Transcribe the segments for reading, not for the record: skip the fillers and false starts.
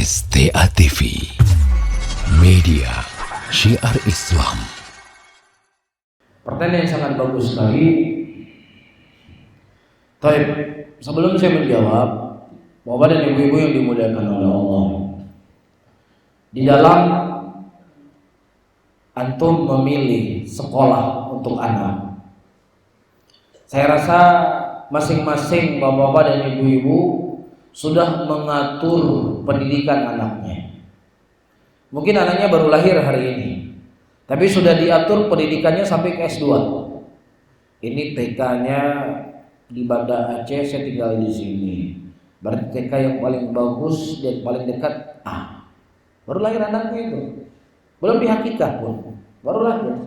STA TV, media syiar Islam. Pertanyaan yang sangat bagus sekali. Baik, sebelum saya menjawab, Bapak dan Ibu-ibu yang dimuliakan oleh Allah, di dalam antum memilih sekolah untuk anak, saya rasa masing-masing bapak-bapak dan ibu-ibu sudah mengatur pendidikan anaknya. Mungkin anaknya baru lahir hari ini, tapi sudah diatur pendidikannya sampai ke S2. Ini TK-nya di Banda Aceh, saya tinggal di sini. Berarti TK yang paling bagus dan paling dekat A. Baru lahir anaknya itu, belum dihakikah pun, baru lahir.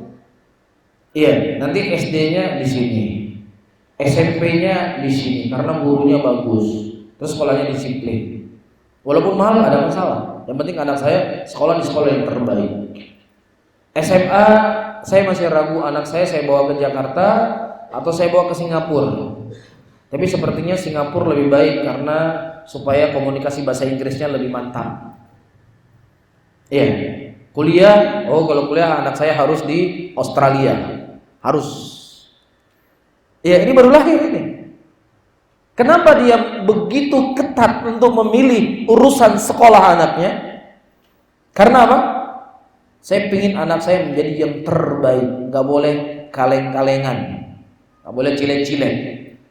Iya, nanti SD-nya di sini, SMP-nya di sini karena gurunya bagus, terus sekolahnya disiplin. Walaupun mahal ada masalah, yang penting anak saya sekolah di sekolah yang terbaik. SMA saya masih ragu anak saya bawa ke Jakarta atau saya bawa ke Singapura. Tapi sepertinya Singapura lebih baik karena supaya komunikasi bahasa Inggrisnya lebih mantap. Iya. Kuliah, kalau kuliah anak saya harus di Australia. Harus. Iya, ini baru lahir ini. Kenapa dia begitu ketat untuk memilih urusan sekolah anaknya? Karena apa? Saya ingin anak saya menjadi yang terbaik. Gak boleh kaleng-kalengan, gak boleh cilek-cilek,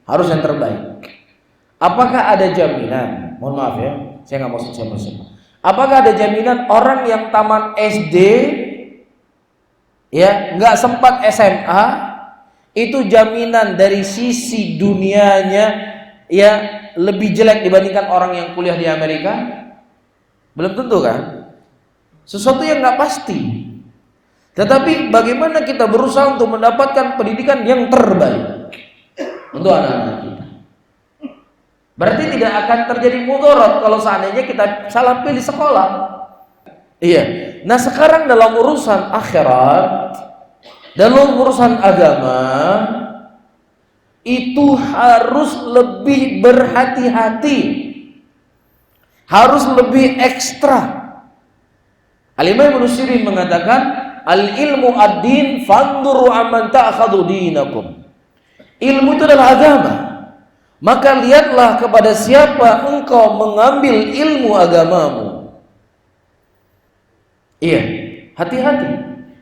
harus yang terbaik. Apakah ada jaminan? Mohon maaf ya, saya gak mau siapa-siapa. Apakah ada jaminan orang yang tamat SD, ya, gak sempat SMA, itu jaminan dari sisi dunianya ya lebih jelek dibandingkan orang yang kuliah di Amerika? Belum tentu kan? Sesuatu yang nggak pasti. Tetapi bagaimana kita berusaha untuk mendapatkan pendidikan yang terbaik untuk anak-anak kita. Berarti tidak akan terjadi mudarat kalau seandainya kita salah pilih sekolah. Iya. Nah sekarang dalam urusan akhirat, dalam urusan agama, itu harus lebih berhati-hati, harus lebih ekstra. Al-Imam Ibnu Sirin mengatakan, al-ilmu ad-din fanduru amman ta'khadhu dinakum. Ilmu itu adalah agama, maka lihatlah kepada siapa engkau mengambil ilmu agamamu. Iya, hati-hati.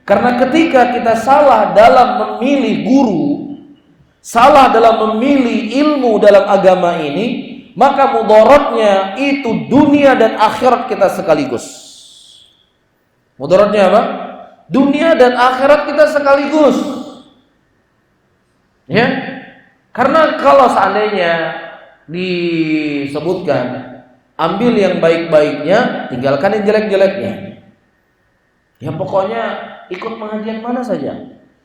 Karena ketika kita salah dalam memilih guru, salah dalam memilih ilmu dalam agama ini, maka mudaratnya itu dunia dan akhirat kita sekaligus. Mudaratnya apa? Dunia dan akhirat kita sekaligus. Ya? Karena kalau seandainya disebutkan ambil yang baik-baiknya, tinggalkan yang jelek-jeleknya. Ya pokoknya ikut pengajian mana saja,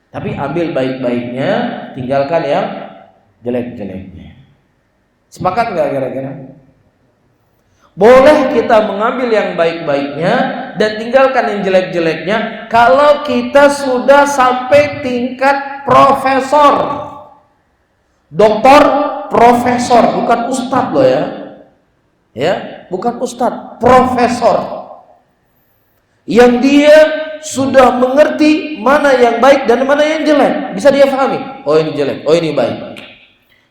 tapi ambil baik-baiknya, tinggalkan yang jelek-jeleknya. Sepakat nggak kira-kira? Boleh kita mengambil yang baik-baiknya dan tinggalkan yang jelek-jeleknya kalau kita sudah sampai tingkat profesor, doktor, profesor, bukan ustadz loh ya. Ya, bukan ustadz, profesor. Yang dia sudah mengerti mana yang baik dan mana yang jelek, bisa dia pahami. Oh ini jelek, oh ini baik.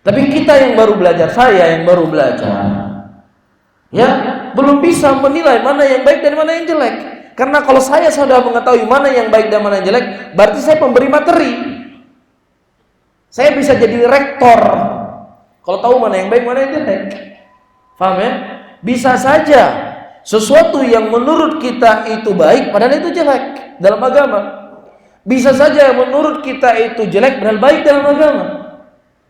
Tapi kita yang baru belajar, saya yang baru belajar, ya belum bisa menilai mana yang baik dan mana yang jelek. Karena kalau saya sudah mengetahui mana yang baik dan mana yang jelek, berarti saya pemberi materi. Saya bisa jadi rektor kalau tahu mana yang baik, mana yang jelek. Paham ya? Bisa saja sesuatu yang menurut kita itu baik padahal itu jelek dalam agama. Bisa saja menurut kita itu jelek padahal baik dalam agama.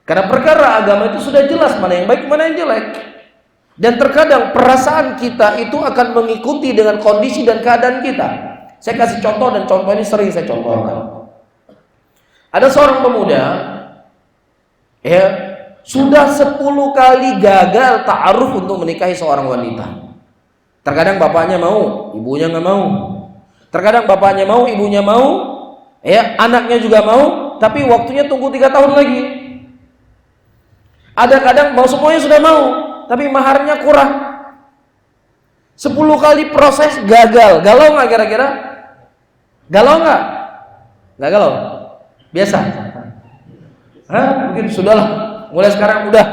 Karena perkara agama itu sudah jelas mana yang baik, mana yang jelek. Dan terkadang perasaan kita itu akan mengikuti dengan kondisi dan keadaan kita. Saya kasih contoh dan contoh ini sering saya contohkan. Ada seorang pemuda, ya, sudah 10 kali gagal ta'aruf untuk menikahi seorang wanita. Terkadang bapaknya mau, ibunya nggak mau. Terkadang bapaknya mau, ibunya mau, ya, anaknya juga mau, tapi waktunya tunggu 3 tahun lagi. Ada kadang mau semuanya sudah mau, tapi maharnya kurang. 10 kali proses gagal. Galau nggak kira-kira? Galau nggak? Nggak galau? Biasa? Hah? Mungkin sudahlah. Mulai sekarang udah.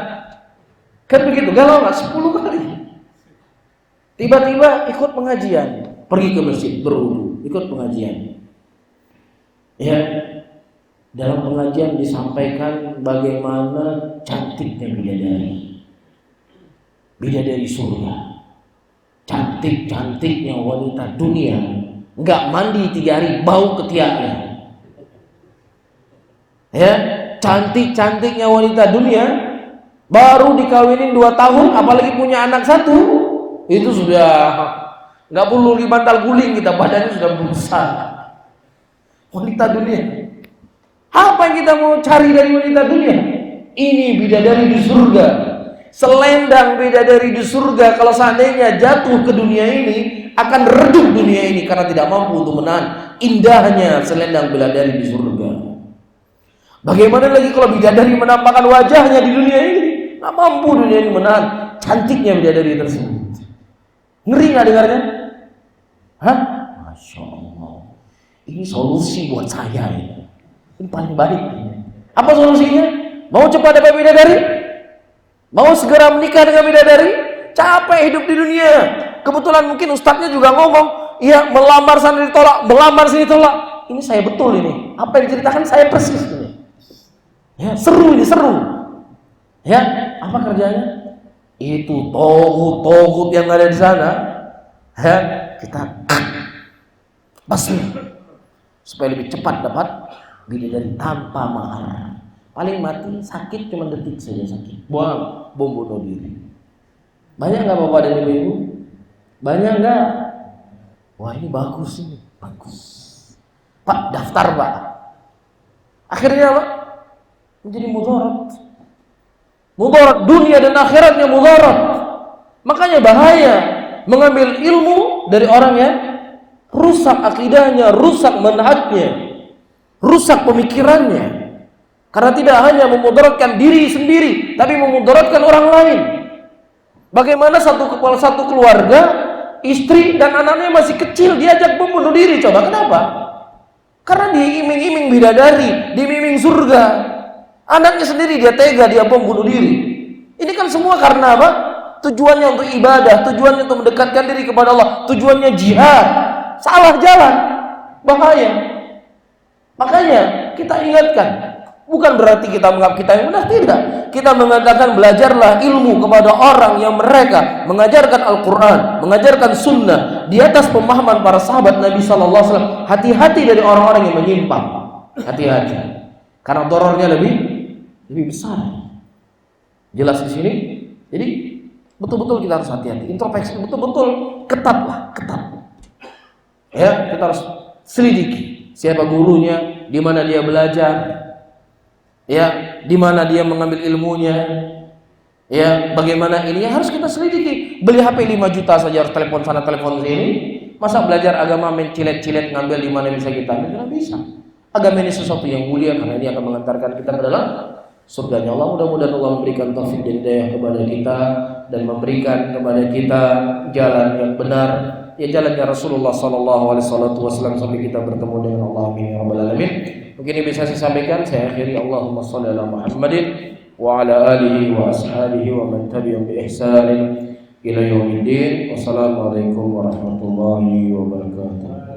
Kan begitu, galau nggak? 10 kali. Tiba-tiba ikut pengajian. Pergi ke masjid, berwudu. Ikut pengajian. Ya, dalam pengajian disampaikan bagaimana cantiknya bidadari. Bidadari surga. Cantik-cantiknya wanita dunia. Nggak mandi 3 hari, bau ketiaknya. Ya, cantik-cantiknya wanita dunia. Baru dikawinin 2 tahun, apalagi punya anak 1, itu sudah nggak perlu di bantal guling kita, badannya sudah besar. Wanita dunia. Apa yang kita mau cari dari wanita dunia? Ini bidadari di surga. Selendang bidadari di surga kalau seandainya jatuh ke dunia ini akan redup dunia ini karena tidak mampu untuk menahan indahnya selendang bidadari di surga. Bagaimana lagi kalau bidadari menampakkan wajahnya di dunia ini? Tidak mampu dunia ini menahan cantiknya bidadari tersebut. Ngeri nggak dengarnya? Hah? Masya Allah. Ini solusi buat saya ini. Ini paling baik. Apa solusinya? Mau cepat dapat bidadari? Mau segera menikah dengan bidadari? Capek hidup di dunia. Kebetulan mungkin ustadznya juga ngomong, iya melamar sana ditolak, melamar sini ditolak. Ini saya betul ini. Apa yang diceritakan saya persis ini. Ya, seru ini, seru. Ya, apa kerjanya? Itu togut yang ada di sana. Ya, kita basmi supaya lebih cepat dapat bidadari tanpa mahar. Paling mati sakit cuma detik saja sakit. Buang bom bunuh diri. Banyak nggak bapak dan ibu-ibu? Banyak nggak? Wah ini bagus ini, bagus. Pak daftar pak. Akhirnya apa? Menjadi mudarat. Mudarat dunia dan akhiratnya mudarat. Makanya bahaya mengambil ilmu dari orang yang rusak akidahnya, rusak manhajnya, rusak pemikirannya. Karena tidak hanya memudaratkan diri sendiri, tapi memudaratkan orang lain. Bagaimana satu keluarga, istri dan anaknya masih kecil diajak membunuh diri? Coba kenapa? Karena diiming-iming bidadari, diiming surga. Anaknya sendiri dia tega, dia bom bunuh diri. Ini kan semua karena apa? Tujuannya untuk ibadah, tujuannya untuk mendekatkan diri kepada Allah, tujuannya jihad. Salah jalan, bahaya. Makanya kita ingatkan, bukan berarti kita menganggap kita yang benar, tidak. Kita mengatakan belajarlah ilmu kepada orang yang mereka mengajarkan Al-Quran, mengajarkan Sunnah di atas pemahaman para sahabat Nabi Sallallahu Alaihi Wasallam. Hati-hati dari orang-orang yang menyimpang, hati-hati, karena dorornya lebih besar. Jelas di sini. Jadi betul-betul kita harus hati-hati, introspeksi betul-betul ketatlah, ketat. Ya, kita harus selidiki siapa gurunya, di mana dia belajar, ya, di mana dia mengambil ilmunya, ya, bagaimana ini harus kita selidiki. Beli HP 5 juta saja harus telepon sana telepon sini. Masa belajar agama main cilet-cilet ngambil di mana bisa kita ambil? Tidak bisa. Agama ini sesuatu yang mulia karena ini akan mengantarkan kita ke dalam surganya Allah. Mudah-mudahan Allah memberikan taufik dan hidayah kepada kita dan memberikan kepada kita jalan yang benar, ya jalannya Rasulullah sallallahu alaihi wasallam sampai kita bertemu dengan Allah. Amin ya rabbal alamin. Mungkin ini bisa saya sampaikan. Saya akhiri, Allahumma shalli ala Muhammadin wa ala alihi wa ashabihi wa man tabi'ahum bi ihsan ila yaumiddin. Wassalamualaikum warahmatullahi wabarakatuh.